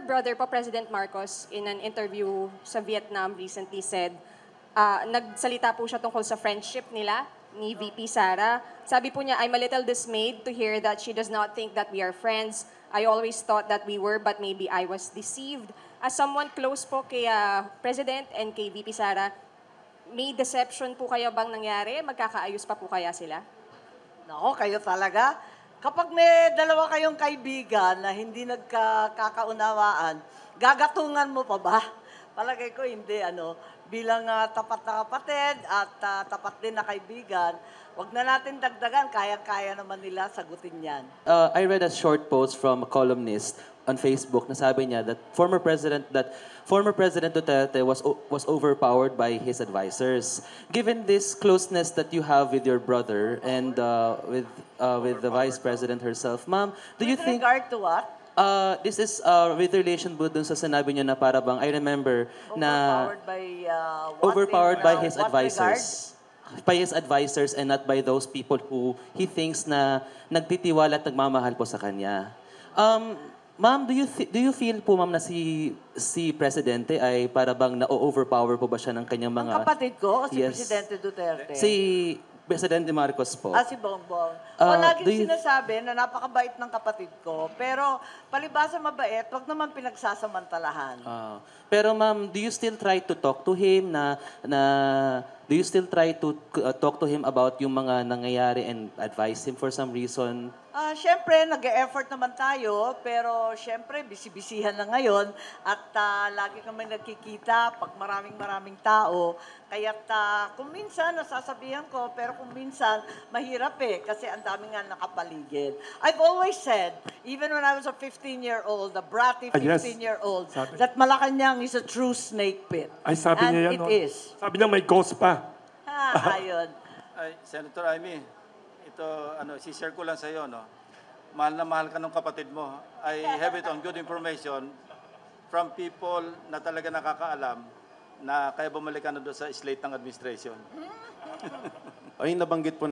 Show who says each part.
Speaker 1: brother po, President Marcos, in an interview sa Vietnam recently said, nagsalita po siya tungkol sa friendship nila ni VP Sara. Sabi po niya, I'm a little dismayed to hear that she does not think that we are friends. I always thought that we were, but maybe I was deceived. As someone close po kay President and kay VP Sara, may deception po kaya bang nangyari? Magkakaayos pa po kaya sila?
Speaker 2: Nako, kayo talaga. Kapag may dalawa kayong kaibigan na hindi nagkakaunawaan, gagatungan mo pa ba? Palagay ko hindi, bilang tapat na kapatid at tapat din na kaibigan, wag na natin dagdagan, kaya-kaya naman nila sagutin yan.
Speaker 3: I read a short post from a columnist on Facebook na sabi niya that former President Duterte was overpowered by his advisors. Given this closeness that you have with your brother and with the Vice President herself, ma'am, do you think
Speaker 2: regard to what?
Speaker 3: This is with relation po dun sa sinabi niyo na para bang I remember na overpowered by his advisors. By his advisors and not by those people who he thinks na nagtitiwala at nagmamahal po sa kanya. Ma'am, do you feel po ma'am na si Presidente ay para bang na-overpower po ba siya ng kanyang mga...
Speaker 2: Ang kapatid ko o si
Speaker 3: Yes.
Speaker 2: Presidente Duterte?
Speaker 3: Si Presidente Marcos po.
Speaker 2: Si Bongbong.
Speaker 3: Do you-
Speaker 2: Laging sinasabi na napakabait ng kapatid ko, pero palibasa mabait, wag naman pinagsasamantalahan.
Speaker 3: Pero ma'am, do you still try to talk to him do you still try to talk to him about yung mga nangyayari and advise him for some reason?
Speaker 2: Siyempre, nag-e-effort naman tayo, pero siyempre, bisibisihan na ngayon at lagi kami nagkikita pag maraming tao. Kaya't kung minsan, nasasabihan ko, pero kung minsan, mahirap kasi ang dami nga nakapaligid. I've always said, even when I was a 15-year-old, a bratty 15-year-old, that Malacanang is a true snake pit.
Speaker 4: Ay, sabi
Speaker 2: And
Speaker 4: niya yan.
Speaker 2: it
Speaker 4: no?
Speaker 2: is.
Speaker 4: Sabi niya may ghost pa.
Speaker 2: Ayun.
Speaker 5: Ay, Senator Amy, ito, si-share ko lang sa iyo, no? Mahal na mahal ka ng kapatid mo. I have it on good information from people na talaga nakakaalam na kaya bumalik ka na doon sa slate ng administration.
Speaker 6: Ay, nabanggit po